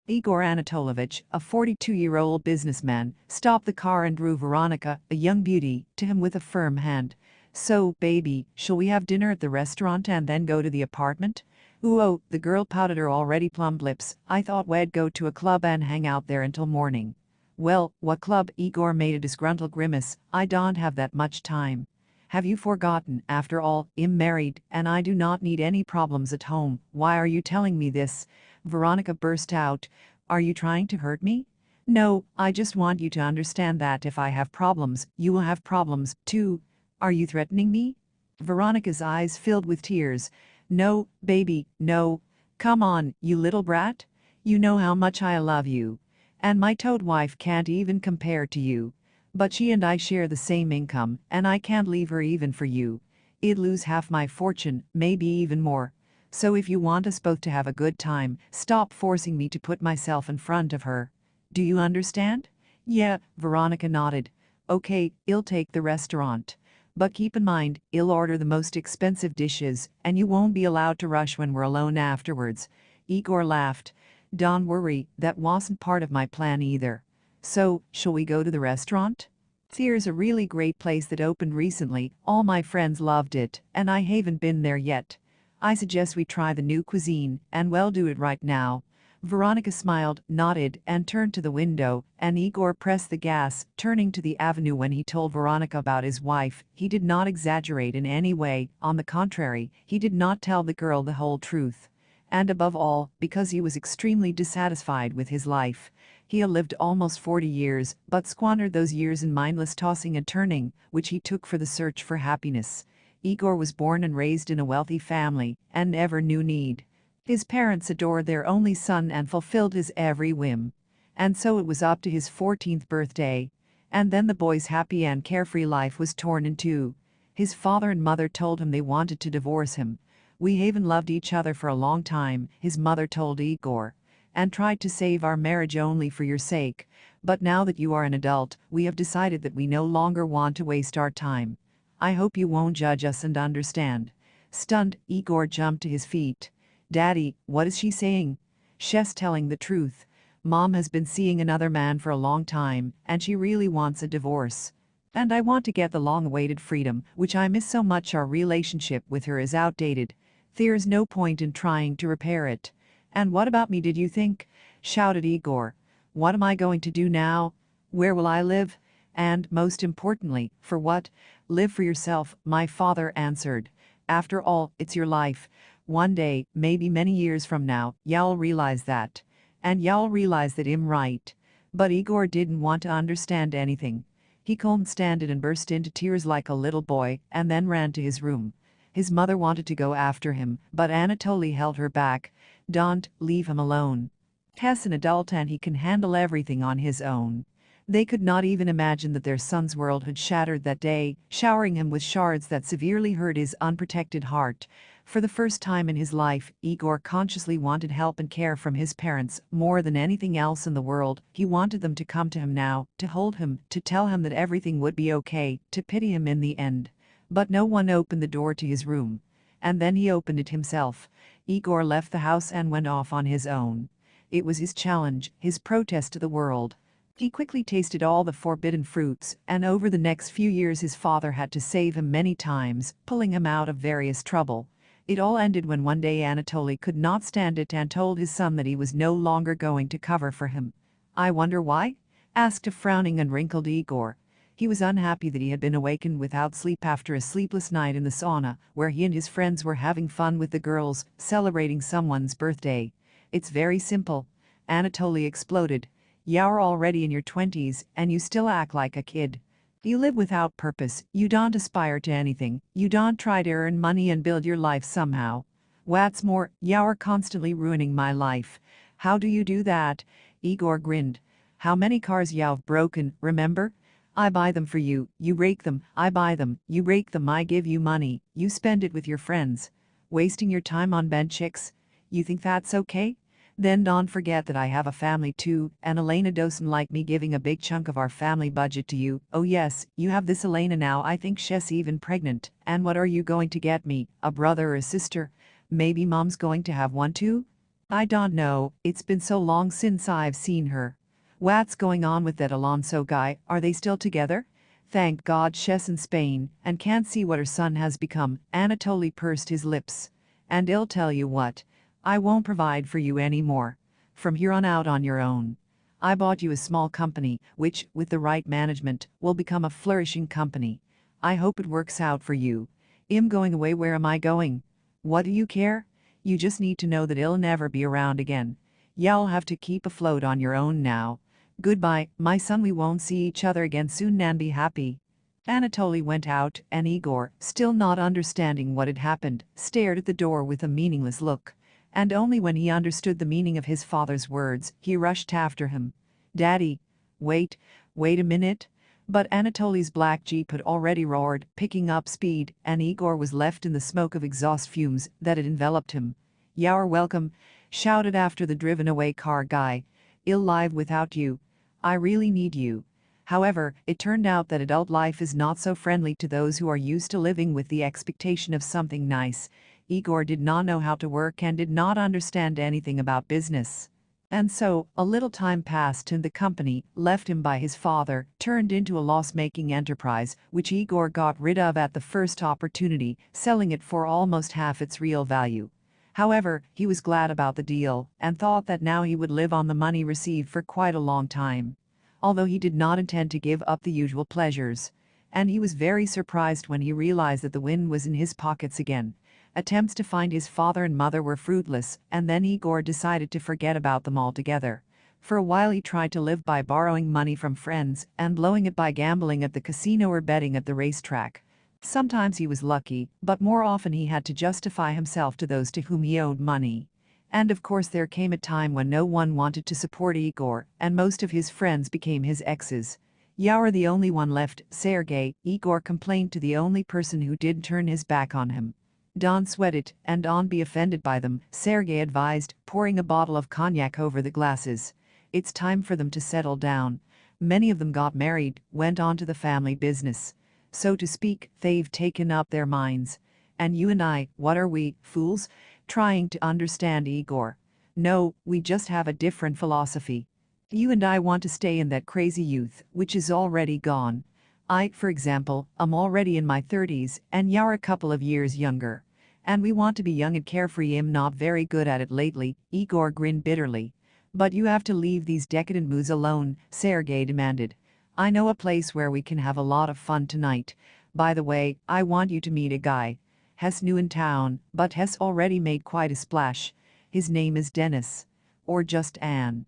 Igor Anatolovich, a 42-year-old businessman, stopped the car and drew Veronica, a young beauty, to him with a firm hand. "So, baby, shall we have dinner at the restaurant and then go to the apartment?" "Ooh, oh," the girl pouted her already plump lips. "I thought we'd go to a club and hang out there until morning." "Well, what club?" Igor made a disgruntled grimace. "I don't have that much time." "Have you forgotten? After all, I'm married, and I do not need any problems at home. Why are you telling me this?" Veronica burst out. "Are you trying to hurt me?" "No, I just want you to understand that if I have problems, you will have problems, too." "Are you threatening me?" Veronica's eyes filled with tears. "No, baby, no. Come on, you little brat. You know how much I love you. And my toad wife can't even compare to you. But she and I share the same income, and I can't leave her even for you. I'd lose half my fortune, maybe even more. So if you want us both to have a good time, stop forcing me to put myself in front of her. Do you understand?" "Yeah," Veronica nodded. "Okay, I'll take the restaurant. But keep in mind, I'll order the most expensive dishes, and you won't be allowed to rush when we're alone afterwards." Igor laughed. "Don't worry, that wasn't part of my plan either. So, shall we go to the restaurant? There's a really great place that opened recently, all my friends loved it, and I haven't been there yet. I suggest we try the new cuisine, and we'll do it right now." Veronica smiled, nodded, and turned to the window, and Igor pressed the gas, turning to the avenue. When he told Veronica about his wife, he did not exaggerate in any way. On the contrary, he did not tell the girl the whole truth. And above all, because he was extremely dissatisfied with his life. He had lived almost 40 years, but squandered those years in mindless tossing and turning, which he took for the search for happiness. Igor was born and raised in a wealthy family, and never knew need. His parents adored their only son and fulfilled his every whim. And so it was up to his 14th birthday. And then the boy's happy and carefree life was torn in two. His father and mother told him they wanted to divorce him. "We haven't loved each other for a long time," his mother told Igor, "and tried to save our marriage only for your sake. But now that you are an adult, we have decided that we no longer want to waste our time. I hope you won't judge us and understand." Stunned, Igor jumped to his feet. "Daddy, what is she saying?" "She's telling the truth. Mom has been seeing another man for a long time, and she really wants a divorce. And I want to get the long-awaited freedom, which I miss so much. Our relationship with her is outdated. There's no point in trying to repair it." "And what about me, did you think?" shouted Igor. "What am I going to do now? Where will I live? And, most importantly, for what?" "Live for yourself," my father answered. "After all, it's your life. One day, maybe many years from now, you'll realize that. And you'll realize that I'm right." But Igor didn't want to understand anything. He couldn't stand it and burst into tears like a little boy, and then ran to his room. His mother wanted to go after him, but Anatoly held her back. "Don't leave him alone. He's an adult and he can handle everything on his own." They could not even imagine that their son's world had shattered that day, showering him with shards that severely hurt his unprotected heart. For the first time in his life, Igor consciously wanted help and care from his parents more than anything else in the world. He wanted them to come to him now, to hold him, to tell him that everything would be okay, to pity him in the end. But no one opened the door to his room. And then he opened it himself. Igor left the house and went off on his own. It was his challenge, his protest to the world. He quickly tasted all the forbidden fruits, and over the next few years his father had to save him many times, pulling him out of various trouble. It all ended when one day Anatoly could not stand it and told his son that he was no longer going to cover for him. "I wonder why?" asked a frowning and wrinkled Igor. He was unhappy that he had been awakened without sleep after a sleepless night in the sauna, where he and his friends were having fun with the girls, celebrating someone's birthday. "It's very simple," Anatoly exploded. "You're already in your 20s, and you still act like a kid. You live without purpose, you don't aspire to anything, you don't try to earn money and build your life somehow. What's more, you're constantly ruining my life." "How do you do that?" Igor grinned. "How many cars you've broken, remember? I buy them for you, you break them, I buy them, you break them, I give you money, you spend it with your friends. Wasting your time on bench chicks? You think that's okay? Then don't forget that I have a family too, and Elena doesn't like me giving a big chunk of our family budget to you. Oh yes, you have this Elena now, I think she's even pregnant, and what are you going to get me, a brother or a sister? Maybe mom's going to have one too?" I don't know, it's been so long since I've seen her. What's going on with that Alonso guy, are they still together? Thank God she's in Spain and can't see what her son has become. Anatoly pursed his lips. And I'll tell you what, I won't provide for you anymore. From here on out on your own. I bought you a small company, which, with the right management, will become a flourishing company. I hope it works out for you. I'm going away. Where am I going? What do you care? You just need to know that I'll never be around again. You'll have to keep afloat on your own now. Goodbye, my son. We won't see each other again soon and be happy. Anatoly went out, and Igor, still not understanding what had happened, stared at the door with a meaningless look. And only when he understood the meaning of his father's words, he rushed after him. Daddy! Wait a minute. But Anatoly's black jeep had already roared, picking up speed, and Igor was left in the smoke of exhaust fumes that had enveloped him. You're welcome, shouted after the driven-away car guy. I'll live without you. I really need you. However, it turned out that adult life is not so friendly to those who are used to living with the expectation of something nice. Igor did not know how to work and did not understand anything about business. And so, a little time passed and the company, left him by his father, turned into a loss-making enterprise, which Igor got rid of at the first opportunity, selling it for almost half its real value. However, he was glad about the deal, and thought that now he would live on the money received for quite a long time. Although he did not intend to give up the usual pleasures. And he was very surprised when he realized that the wind was in his pockets again. Attempts to find his father and mother were fruitless, and then Igor decided to forget about them altogether. For a while he tried to live by borrowing money from friends and blowing it by gambling at the casino or betting at the racetrack. Sometimes he was lucky, but more often he had to justify himself to those to whom he owed money. And of course there came a time when no one wanted to support Igor, and most of his friends became his exes. You're the only one left, Sergei, Igor complained to the only person who did turn his back on him. Don't sweat it, and don't be offended by them, Sergei advised, pouring a bottle of cognac over the glasses. It's time for them to settle down. Many of them got married, went on to the family business. So to speak, they've taken up their minds. And you and I, what are we, fools? Trying to understand Igor. No, we just have a different philosophy. You and I want to stay in that crazy youth, which is already gone. I, for example, am already in my 30s, and you're a couple of years younger. And we want to be young and carefree. I'm not very good at it lately, Igor grinned bitterly. But you have to leave these decadent moods alone, Sergei demanded. I know a place where we can have a lot of fun tonight. By the way, I want you to meet a guy. He's new in town, but has already made quite a splash. His name is Dennis. Or just Anne.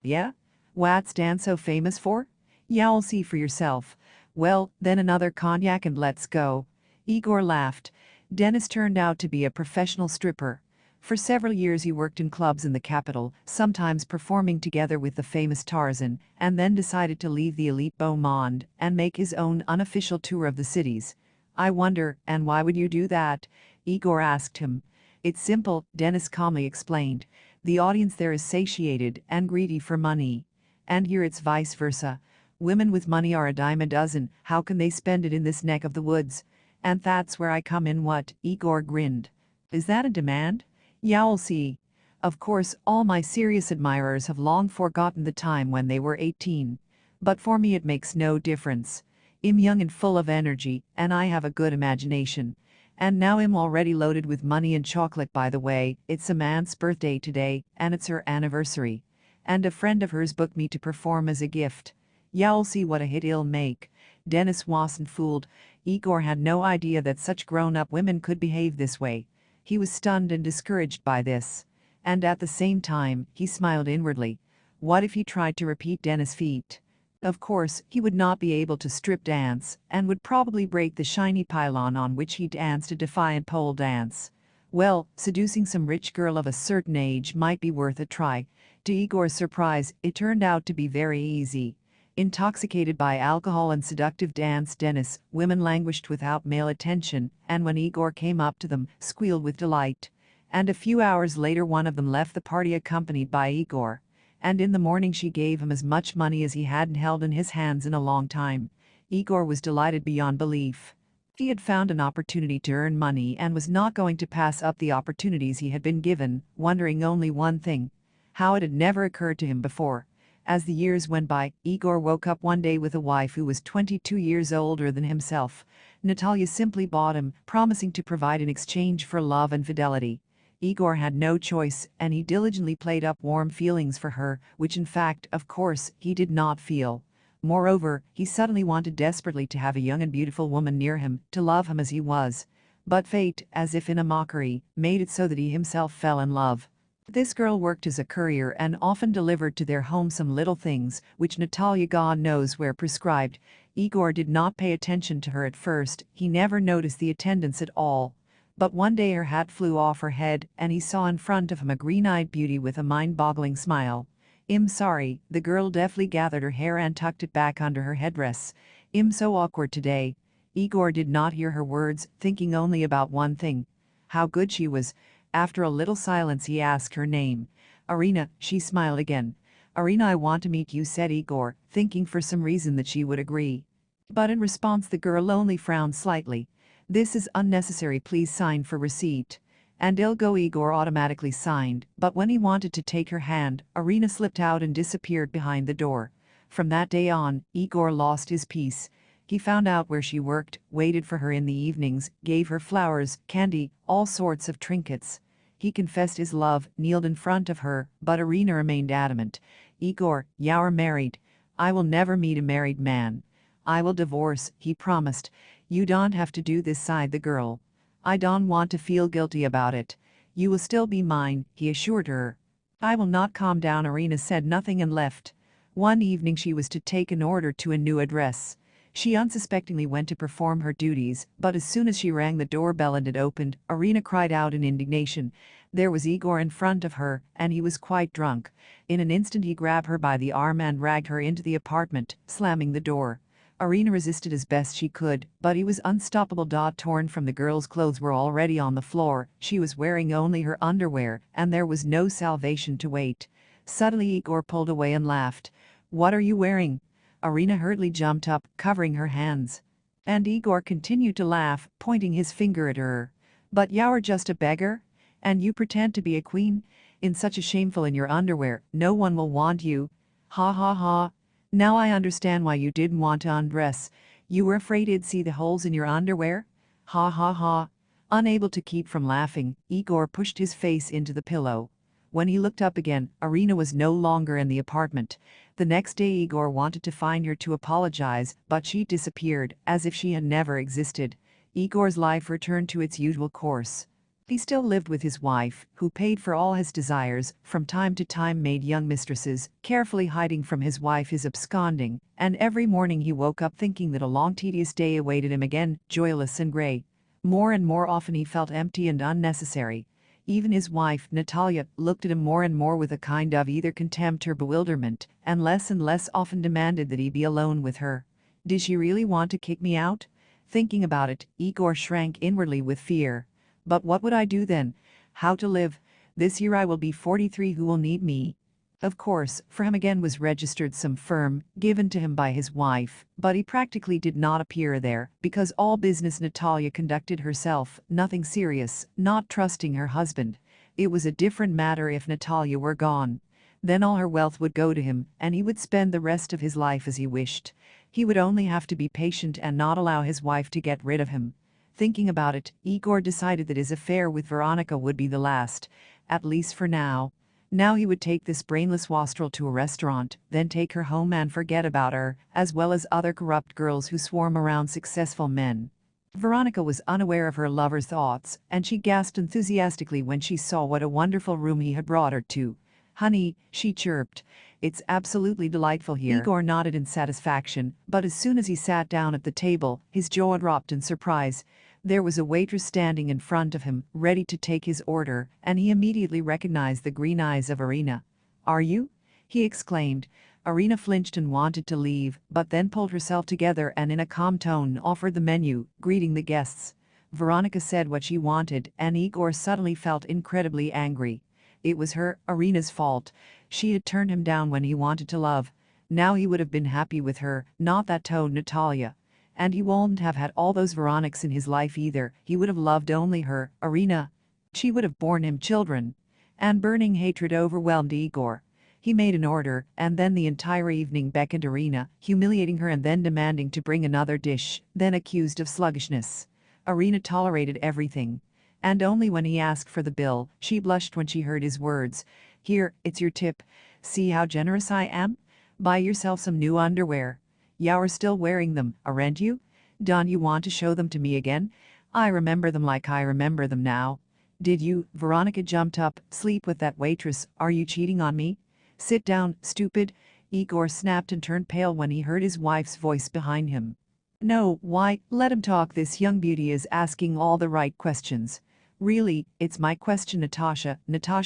Yeah? What's Dan so famous for? You'll see for yourself. Well, then another cognac and let's go. Igor laughed. Dennis turned out to be a professional stripper. For several years he worked in clubs in the capital, sometimes performing together with the famous Tarzan, and then decided to leave the elite beau monde and make his own unofficial tour of the cities. I wonder, and why would you do that? Igor asked him. It's simple, Dennis calmly explained. The audience there is satiated and greedy for money. And here it's vice versa. Women with money are a dime a dozen, how can they spend it in this neck of the woods? And that's where I come in. What? Igor grinned. Is that a demand? You'll see. Of course, all my serious admirers have long forgotten the time when they were 18. But for me it makes no difference. I'm young and full of energy, and I have a good imagination. And now I'm already loaded with money and chocolate. By the way, it's a man's birthday today, and it's her anniversary. And a friend of hers booked me to perform as a gift. You'll see what a hit I'll make. Dennis wasn't fooled. Igor had no idea that such grown-up women could behave this way. He was stunned and discouraged by this. And at the same time, he smiled inwardly. What if he tried to repeat Dennis' feat? Of course, he would not be able to strip dance, and would probably break the shiny pylon on which he danced a defiant pole dance. Well, seducing some rich girl of a certain age might be worth a try. To Igor's surprise, it turned out to be very easy. Intoxicated by alcohol and seductive dance Dennis, women languished without male attention, and when Igor came up to them, squealed with delight. And a few hours later one of them left the party accompanied by Igor. And in the morning she gave him as much money as he hadn't held in his hands in a long time. Igor was delighted beyond belief. He had found an opportunity to earn money and was not going to pass up the opportunities he had been given, wondering only one thing: how it had never occurred to him before. As the years went by, Igor woke up one day with a wife who was 22 years older than himself. Natalia simply bought him, promising to provide in exchange for love and fidelity. Igor had no choice, and he diligently played up warm feelings for her, which in fact, of course, he did not feel. Moreover, he suddenly wanted desperately to have a young and beautiful woman near him, to love him as he was. But fate, as if in a mockery, made it so that he himself fell in love. This girl worked as a courier and often delivered to their home some little things, which Natalia God knows where prescribed. Igor did not pay attention to her at first, he never noticed the attendants at all. But one day her hat flew off her head, and he saw in front of him a green-eyed beauty with a mind-boggling smile. "I'm sorry," the girl deftly gathered her hair and tucked it back under her headdress. "I'm so awkward today." Igor did not hear her words, thinking only about one thing: how good she was. After a little silence he asked her name. "Irina," she smiled again. "Irina, I want to meet you," said Igor, thinking for some reason that she would agree. But in response the girl only frowned slightly. "This is unnecessary, please sign for receipt." And Ilgo Igor automatically signed, but when he wanted to take her hand, Irina slipped out and disappeared behind the door. From that day on, Igor lost his peace. He found out where she worked, waited for her in the evenings, gave her flowers, candy, all sorts of trinkets. He confessed his love, kneeled in front of her, but Irina remained adamant. "Igor, you're married. I will never meet a married man. I will divorce," he promised. "You don't have to do this," sighed the girl. "I don't want to feel guilty about it. You will still be mine," he assured her. "I will not calm down." Irina said nothing and left. One evening she was to take an order to a new address. She unsuspectingly went to perform her duties, but as soon as she rang the doorbell and it opened, Irina cried out in indignation. There was Igor in front of her, and he was quite drunk. In an instant he grabbed her by the arm and dragged her into the apartment, slamming the door. Irina resisted as best she could, but he was unstoppable. Torn from the girl's clothes were already on the floor, she was wearing only her underwear, and there was no salvation to wait. Suddenly Igor pulled away and laughed. "What are you wearing?" Irina hurriedly jumped up, covering her hands. And Igor continued to laugh, pointing his finger at her. "But you're just a beggar? And you pretend to be a queen? In such a shameful in your underwear, no one will want you. Ha ha ha. Now I understand why you didn't want to undress. You were afraid he'd see the holes in your underwear? Ha ha ha." Unable to keep from laughing, Igor pushed his face into the pillow. When he looked up again, Irina was no longer in the apartment. The next day Igor wanted to find her to apologize, but she disappeared, as if she had never existed. Igor's life returned to its usual course. He still lived with his wife, who paid for all his desires, from time to time made young mistresses, carefully hiding from his wife his absconding, and every morning he woke up thinking that a long tedious day awaited him again, joyless and grey. More and more often he felt empty and unnecessary. Even his wife, Natalia, looked at him more and more with a kind of either contempt or bewilderment, and less often demanded that he be alone with her. Did she really want to kick me out? Thinking about it, Igor shrank inwardly with fear. But what would I do then? How to live? This year I will be 43. Who will need me? Of course, for him again was registered some firm, given to him by his wife, but he practically did not appear there, because all business Natalia conducted herself, nothing serious, not trusting her husband. It was a different matter if Natalia were gone. Then all her wealth would go to him, and he would spend the rest of his life as he wished. He would only have to be patient and not allow his wife to get rid of him. Thinking about it, Igor decided that his affair with Veronica would be the last, at least for now. Now he would take this brainless wastrel to a restaurant, then take her home and forget about her, as well as other corrupt girls who swarm around successful men. Veronica was unaware of her lover's thoughts, and she gasped enthusiastically when she saw what a wonderful room he had brought her to. "Honey," she chirped, "it's absolutely delightful here." Igor nodded in satisfaction, but as soon as he sat down at the table, his jaw dropped in surprise. There was a waitress standing in front of him, ready to take his order, and he immediately recognized the green eyes of Irina. "Are you?" he exclaimed. Irina flinched and wanted to leave, but then pulled herself together and in a calm tone offered the menu, greeting the guests. Veronica said what she wanted, and Igor suddenly felt incredibly angry. It was her, Irina's fault. She had turned him down when he wanted to love. Now he would have been happy with her, not that toad Natalia. And he won't have had all those Veronics in his life either. He would have loved only her, Irina. She would have borne him children. And burning hatred overwhelmed Igor. He made an order, and then the entire evening beckoned Irina, humiliating her and then demanding to bring another dish, then accused of sluggishness. Irina tolerated everything. And only when he asked for the bill, she blushed when she heard his words. Here, it's your tip. See how generous I am? Buy yourself some new underwear. You're still wearing them, aren't you? Don't you want to show them to me again? I remember them like I remember them now. Did you? Veronica jumped up. Sleep with that waitress? Are you cheating on me? Sit down, stupid. Igor snapped and turned pale when he heard his wife's voice behind him. No, why, let him talk. This young beauty is asking all the right questions. Really, it's my question, Natasha,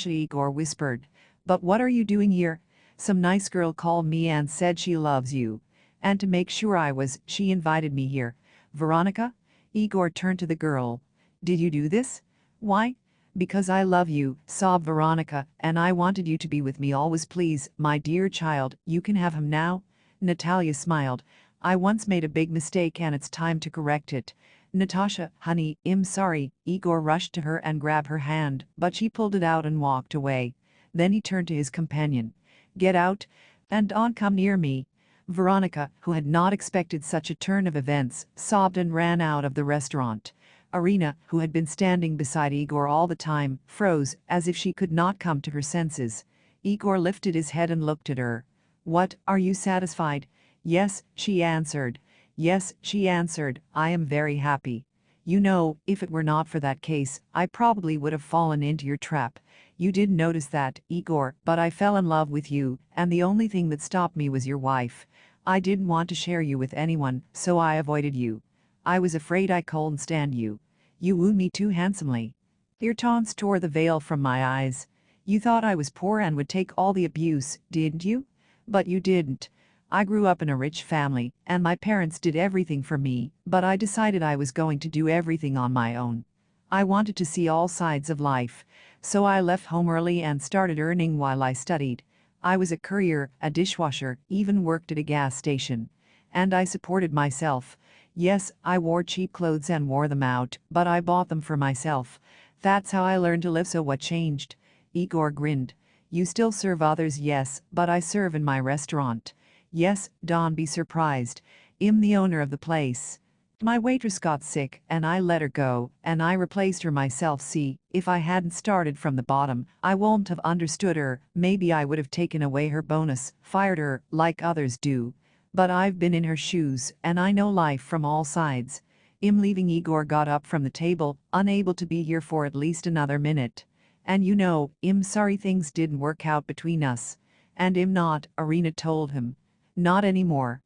Igor whispered. But what are you doing here? Some nice girl called me and said she loves you. And to make sure she invited me here. Veronica? Igor turned to the girl. Did you do this? Why? Because I love you, sobbed Veronica, and I wanted you to be with me always. Please, my dear child, you can have him now. Natalia smiled. I once made a big mistake and it's time to correct it. Natasha, honey, I'm sorry. Igor rushed to her and grabbed her hand, but she pulled it out and walked away. Then he turned to his companion. Get out, and don't come near me. Veronica, who had not expected such a turn of events, sobbed and ran out of the restaurant. Irina, who had been standing beside Igor all the time, froze, as if she could not come to her senses. Igor lifted his head and looked at her. What, are you satisfied? Yes, she answered. Yes, she answered, I am very happy. You know, if it were not for that case, I probably would have fallen into your trap. You didn't notice that, Igor, but I fell in love with you, and the only thing that stopped me was your wife. I didn't want to share you with anyone, so I avoided you. I was afraid I couldn't stand you. You wooed me too handsomely. Your taunts tore the veil from my eyes. You thought I was poor and would take all the abuse, didn't you? But you didn't. I grew up in a rich family, and my parents did everything for me, but I decided I was going to do everything on my own. I wanted to see all sides of life, so I left home early and started earning while I studied. I was a courier, a dishwasher, even worked at a gas station. And I supported myself. Yes, I wore cheap clothes and wore them out, but I bought them for myself. That's how I learned to live. So what changed? Igor grinned. You still serve others, yes, but I serve in my restaurant. Yes, don't be surprised. I'm the owner of the place. My waitress got sick and I let her go, and I replaced her myself. See, if I hadn't started from the bottom, I won't have understood her. Maybe I would have taken away her bonus, fired her, like others do. But I've been in her shoes, and I know life from all sides. I'm leaving. Igor got up from the table, unable to be here for at least another minute. And you know, I'm sorry things didn't work out between us. And I'm not, Irina told him. Not anymore.